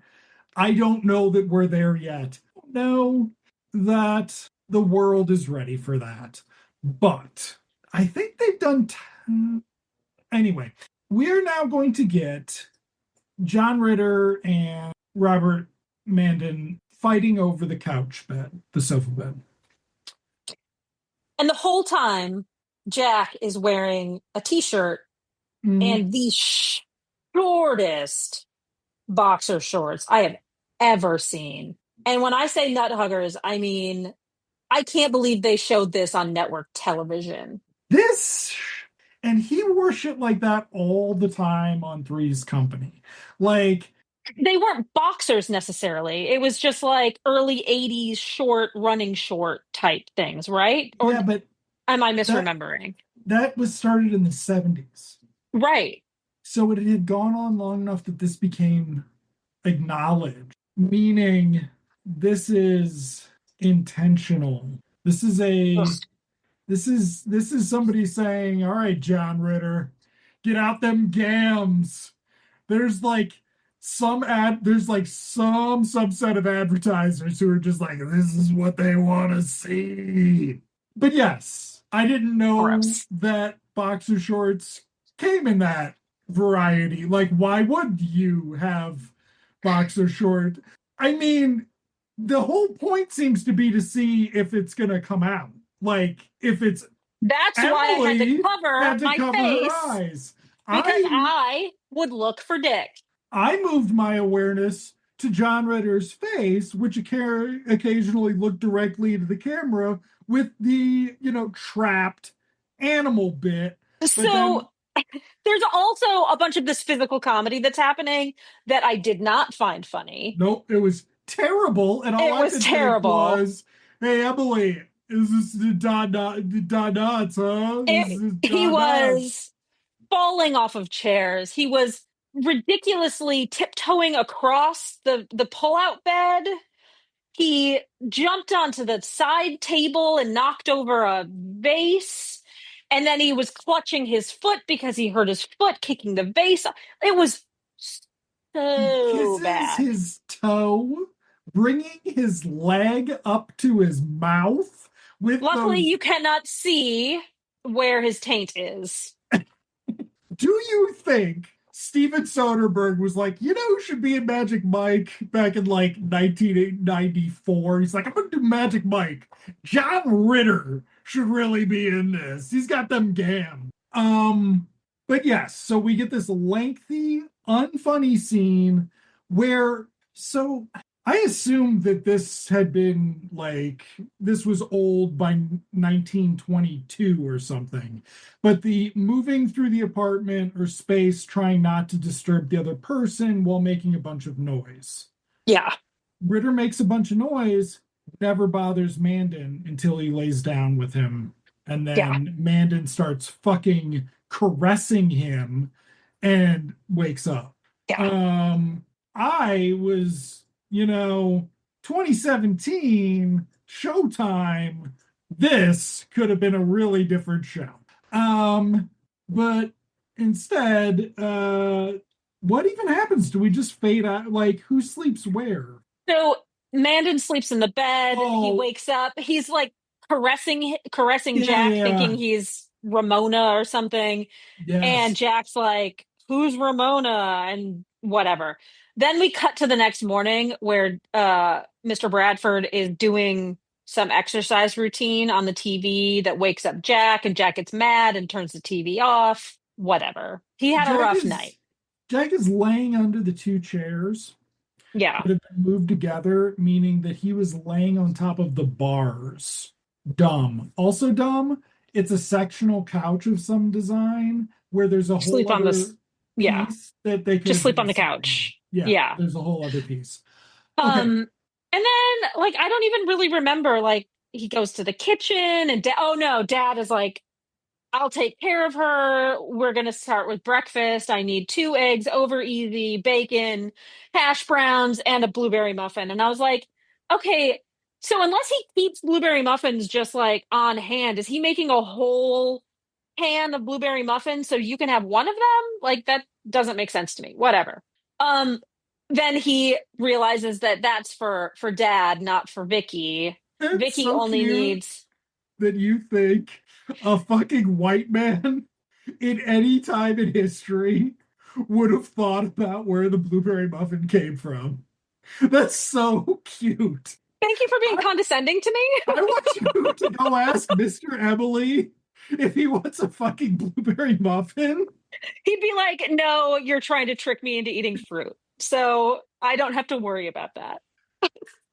I don't know that we're there yet. No, that the world is ready for that. But I think they've done. Anyway, we're now going to get John Ritter and Robert Mandan fighting over the couch bed, the sofa bed. And the whole time, Jack is wearing a t-shirt Mm, and the shortest boxer shorts I have ever seen. And when I say nut huggers, I mean, I can't believe they showed this on network television. this, and he wore shit like that all the time on Three's Company. Like, They weren't boxers necessarily. It was just like early 80s short, running short type things, right? Or yeah, but am I that misremembering? that was started in the 70s. Right. So it had gone on long enough that this became acknowledged, meaning this is intentional. This is Ugh. a this is somebody saying, "All right, John Ritter, get out them gams." There's like there's like some subset of advertisers who are just like, this is what they want to see. But yes, I didn't know Gross. that boxer shorts came in that variety. Like, why would you have boxer short? I mean, the whole point seems to be to see if it's gonna come out. Like, if it's That's why I had to Emily cover had to my cover her face eyes. because I I would look for dick. I moved my awareness to John Ritter's face, which occasionally looked directly into the camera with the, trapped animal bit. But So then, there's also a bunch of this physical comedy that's happening that I did not find funny. nope, it was terrible. And all It I was could think terrible. was, hey, Emily, is this the donuts, huh? This is He donuts. was falling off of chairs. He was ridiculously tiptoeing across the pull-out bed. He jumped onto the side table and knocked over a vase. And then he was clutching his foot because he hurt his foot kicking the vase. It was He so kisses bad. his toe, bringing his leg up to his mouth with Luckily, those. you cannot see where his taint is. Do you think Steven Soderbergh was like, who should be in Magic Mike back in like 1994? He's like, I'm going to do Magic Mike. John Ritter should really be in this. He's got them gam. But yes, so we get this lengthy, unfunny scene where, so I assumed that this had been like, this was old by 1922 or something. But the moving through the apartment or space, trying not to disturb the other person while making a bunch of noise. Yeah, Ritter makes a bunch of noise, never bothers Mandan until he lays down with him. And yeah, then Mandan starts fucking caressing him and wakes up. yeah. Um, I was, 2017, Showtime. This could have been a really different show. But instead, what even happens? Do we just fade out? Like, who sleeps where? So Mandan sleeps in the bed. He Oh, wakes up. He's like caressing yeah, Jack, yeah, thinking he's Ramona or something. And yes. Jack's like, "Who's Ramona?" and whatever. Then we cut to the next morning where Mr. Bradford is doing some exercise routine on the TV that wakes up Jack, and Jack gets mad and turns the TV off. Whatever. He had a Jack rough is night. Jack is laying under the two chairs Yeah. that have been moved together, meaning that he was laying on top of the bars. Dumb. Also dumb, it's a sectional couch of some design where there's a whole Sleep on other this. Yeah. piece that they could Just have sleep on been the sleeping on. couch. Yeah, Yeah. there's a whole other piece. Okay. And then like I don't even really remember like he goes to the kitchen and oh no, dad is like, I'll take care of her. We're going to start with breakfast. I need 2 eggs over easy, bacon, hash browns, and a blueberry muffin. And I was like, okay, so unless he keeps blueberry muffins just like on hand, is he making a whole pan of blueberry muffins so you can have one of them? Like that doesn't make sense to me. Whatever. Um, then he realizes that that's for dad, not for Vicky. It's Vicky so only cute needs. that you think a fucking white man in any time in history would have thought about where the blueberry muffin came from. That's so cute. Thank you for being I, condescending to me. I want you to go ask Mr. Emily if he wants a fucking blueberry muffin. He'd be like, "No, you're trying to trick me into eating fruit." So I don't have to worry about that.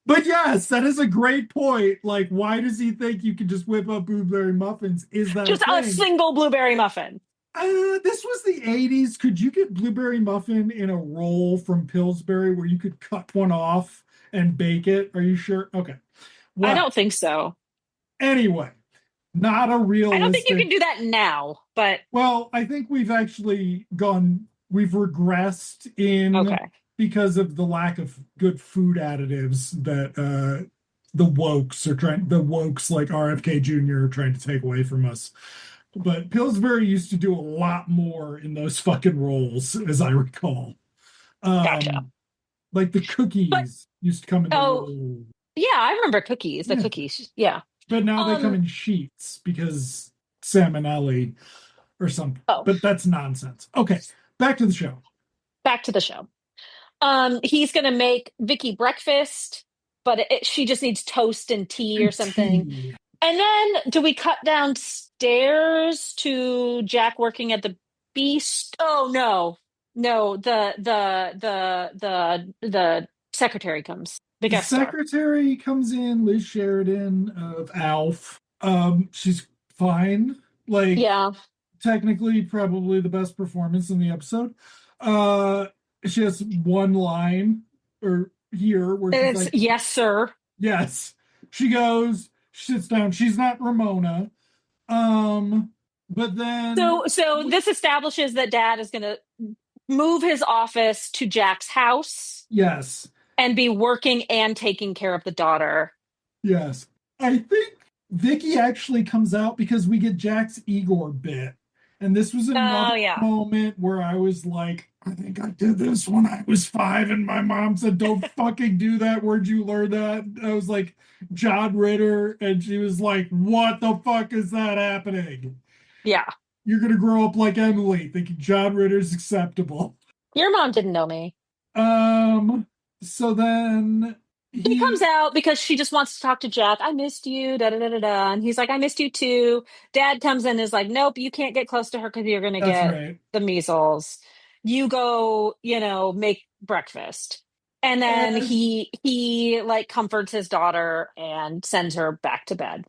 But yes, that is a great point. Like, why does he think you can just whip up blueberry muffins? Is that a Just a thing? single blueberry muffin. This was the 80s. Could you get blueberry muffin in a roll from Pillsbury where you could cut one off and bake it? Are you sure? Okay. I Well, don't think so. anyway, not a I don't think you realistic. can do that now, but Well, I think we've regressed in okay. because of the lack of good food additives that the wokes like RFK Jr. are trying to take away from us. But Pillsbury used to do a lot more in those fucking rolls, as I recall. Gotcha. Um, like the But cookies used to come in the oh, roll. yeah, I remember cookies, the Yeah. cookies. Yeah. But now they come Um, in sheets because salmonelli or something. oh, But that's nonsense. Okay, back to the show. back to the show. He's gonna make Vicky breakfast, but she just needs toast and tea or And something. tea. And then do we cut downstairs to Jack working at the Beast? Oh no. No, the secretary comes. The The guest star. secretary comes in, Liz Sheridan of Alf. She's fine. Like Yeah. technically probably the best performance in the episode. Uh, she has one line or here where And she's it's like, yes, sir. yes. She goes, she sits down. She's not Ramona. Um, but then So this establishes that dad is gonna move his office to Jack's house yes, and be working and taking care of the daughter. yes. I think Vicky actually comes out because we get Jack's Igor bit. And this was another Oh yeah. moment where I was like, I think I did this when I was 5, and my mom said, don't fucking do that. Where'd you learn that? I was like, John Ritter. And she was like, what the fuck is that happening? Yeah. You're gonna grow up like Emily, thinking John Ritter's acceptable. Your mom didn't know me. Um, so then She comes he out because she just wants to talk to Jack. I missed you, da da da da da. And he's like, I missed you too. Dad comes in and is like, nope, you can't get close to her because you're gonna that's get right. the measles. You go, make breakfast. And then And he like comforts his daughter and sends her back to bed.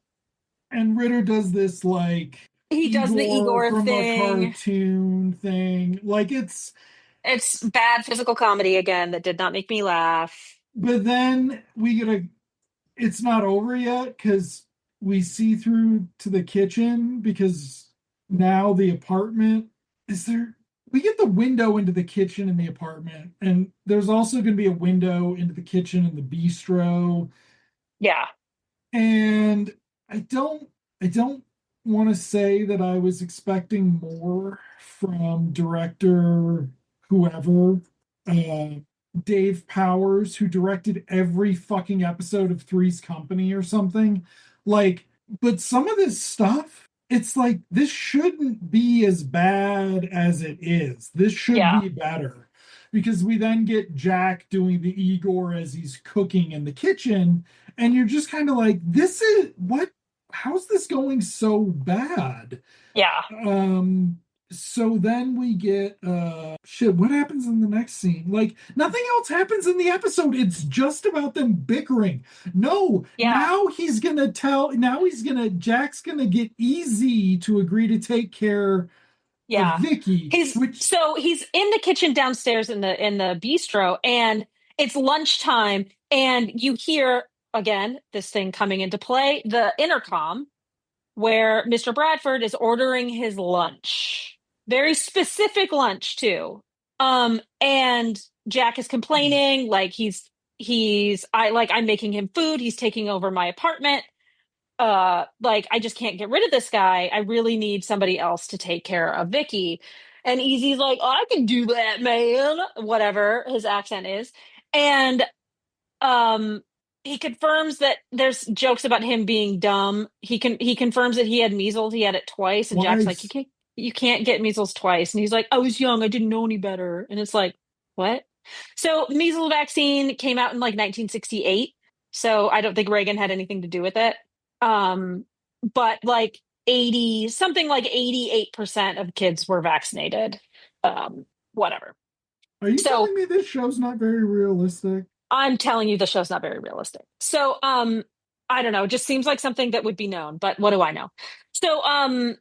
Ritter does this like He does the Igor Igor from a thing. cartoon thing. Like it's It's bad physical comedy again that did not make me laugh. but then we get a it's not over yet because we see through to the kitchen because now the apartment is there we get the window into the kitchen in the apartment, and there's also going to be a window into the kitchen in the bistro. Yeah. And I don't want to say that I was expecting more from director whoever, uh, Dave Powers, who directed every fucking episode of Three's Company or something. Like, but some of this stuff, it's like this shouldn't be as bad as it is. This should Yeah. be better. Because we then get Jack doing the Igor as he's cooking in the kitchen, and you're just kind of like, this is what, how's this going so bad? Yeah. Um, so then we get shit, what happens in the next scene? Like nothing else happens in the episode. It's just about them bickering. No, Yeah. now he's gonna Jack's gonna get Easy to agree to take care of Yeah. Vicky, which He's in the kitchen downstairs in the bistro, and it's lunchtime, and you hear again this thing coming into play, the intercom where Mr. Bradford is ordering his lunch. Very specific lunch too. And Jack is complaining like I'm making him food, he's taking over my apartment. Like I just can't get rid of this guy. I really need somebody else to take care of Vicky. And Easy's like, oh, I can do that, man. Whatever his accent is. And um he confirms that there's jokes about him being dumb. He confirms that he had measles. He had it twice, and Jack's like, twice. you can't get measles twice. And he's like, I was young, I didn't know any better. And it's like, what? So measles vaccine came out in like 1968. So I don't think Reagan had anything to do with it. Um, but like 80, something like 88% of kids were vaccinated. Whatever. Are you So telling me this show's not very realistic? I'm telling you, the show's not very realistic. So, I don't know. It just seems like something that would be known, but what do I know? So,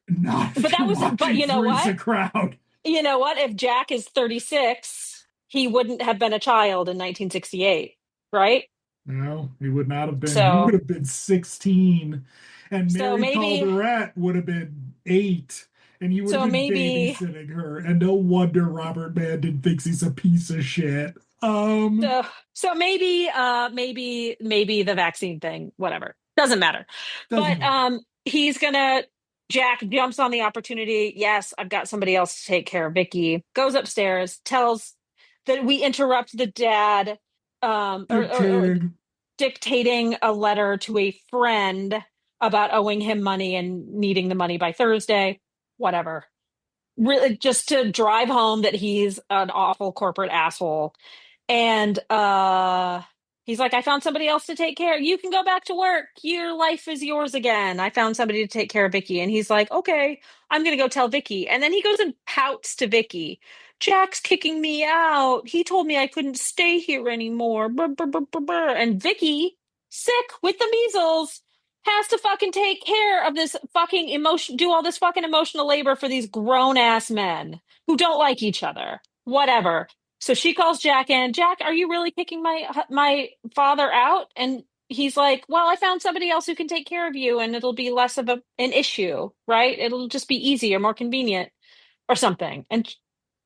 Not but if that you're was, but watching you know Three's what? a Crowd. You know what? If Jack is 36, he wouldn't have been a child in 1968, right? No, he would not have been. He would So, have been 16, and so Mary maybe, Calderette would have been 8, and he would have so been maybe, babysitting her. And no wonder Robert Bandon thinks he's a piece of shit. so, maybe the vaccine thing, whatever, doesn't matter. Doesn't But, matter. he's gonna, Jack jumps on the opportunity. Yes, I've got somebody else to take care of Vicky. Goes upstairs, tells that we interrupt the dad, or Dictating. dictating a letter to a friend about owing him money and needing the money by Thursday. Whatever. Really, just to drive home that he's an awful corporate asshole. And he's like, I found somebody else to take care. You can go back to work. Your life is yours again. I found somebody to take care of Vicky. And he's like, okay, I'm gonna go tell Vicky. And then he goes and pouts to Vicky. Jack's kicking me out. He told me I couldn't stay here anymore. Brr, brr, brr, brr, brr. And Vicky, sick with the measles, has to fucking take care of this fucking emotion, do all this fucking emotional labor for these grown ass men who don't like each other. Whatever. So she calls Jack in. Jack, are you really kicking my father out? And he's like, well, I found somebody else who can take care of you, and it'll be less of an issue, right? It'll just be easier, more convenient, or something. And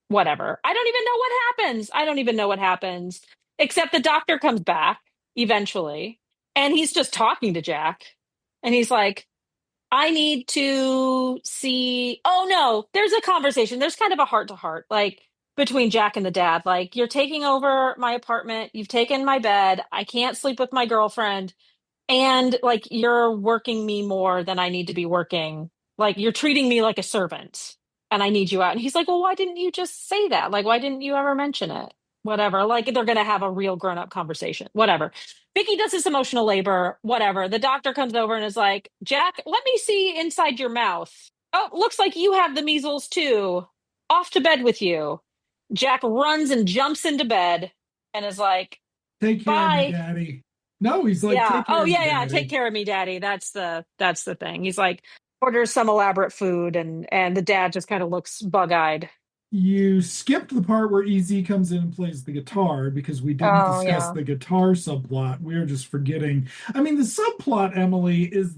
whatever. I don't even know what happens. I don't even know what happens, except the doctor comes back eventually, and he's just talking to Jack, and he's like, I need to see. Oh no, there's a conversation. There's kind of a heart to heart, like between Jack and the dad. Like, you're taking over my apartment. You've taken my bed. I can't sleep with my girlfriend. And like, you're working me more than I need to be working. Like, you're treating me like a servant and I need you out. And he's like, well, why didn't you just say that? Like, why didn't you ever mention it? Whatever. Like, they're going to have a real grown up conversation. Whatever. Vicky does this emotional labor. Whatever. The doctor comes over and is like, Jack, let me see inside your mouth. Oh, looks like you have the measles too. Off to bed with you. Jack runs and jumps into bed and is like, Take care of me, bye. daddy. No, he's like, Yeah. take care Oh, of me, yeah, yeah. Take daddy. care of me, daddy. That's the thing. He's like orders some elaborate food, and the dad just kind of looks bug-eyed. You skipped the part where EZ comes in and plays the guitar because we didn't Oh, discuss yeah. the guitar subplot. We are just forgetting. I mean, the subplot, Emily, is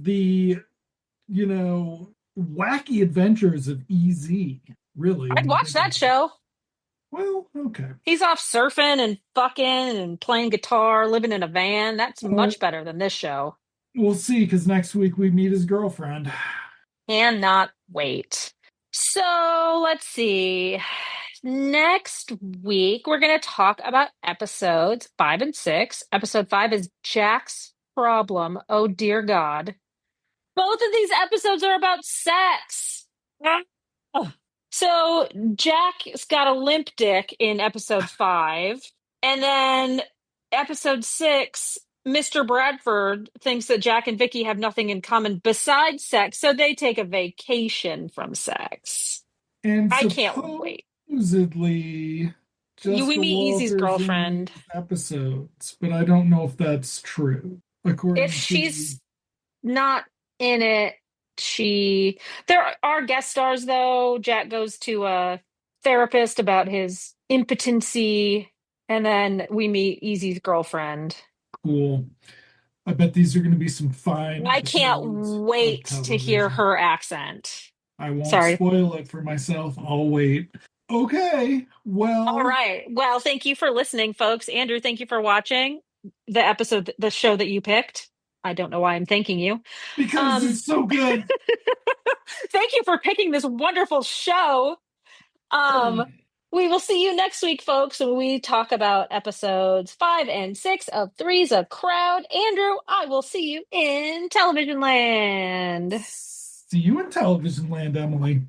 wacky adventures of EZ, really, I'd when you watch think that about it. show. Well, okay. He's off surfing and fucking and playing guitar, living in a van. That's Well, much better than this show. we'll see because next week we meet his girlfriend. Cannot wait. So let's see. Next week, we're going to talk about episodes 5 and 6. Episode 5 is Jack's Problem. Oh, dear God. Both of these episodes are about sex. Ah. So Jack's got a limp dick in episode 5. And then episode 6, Mr. Bradford thinks that Jack and Vicky have nothing in common besides sex. So they take a vacation from sex. And I can't wait. supposedly We Jessica meet Easy's Walter's in girlfriend. these episodes, but I don't know if that's true, If according to. she's not in it, she there are guest stars though. Jack goes to a therapist about his impotency, and then we meet Easy's girlfriend. Cool. I bet these are going to be some fine I can't episodes of wait to hear television. her accent. I won't Sorry. spoil it for myself. I'll wait. Okay, All well, right. Well, thank you for listening, folks. Andrew, thank you for watching the show that you picked. I don't know why I'm thanking you. because Um, it's so good. thank you for picking this wonderful show. Um, we will see you next week, folks, when we talk about episodes 5 and 6 of Three's a Crowd. Andrew, I will see you in television land. See you in television land, Emily.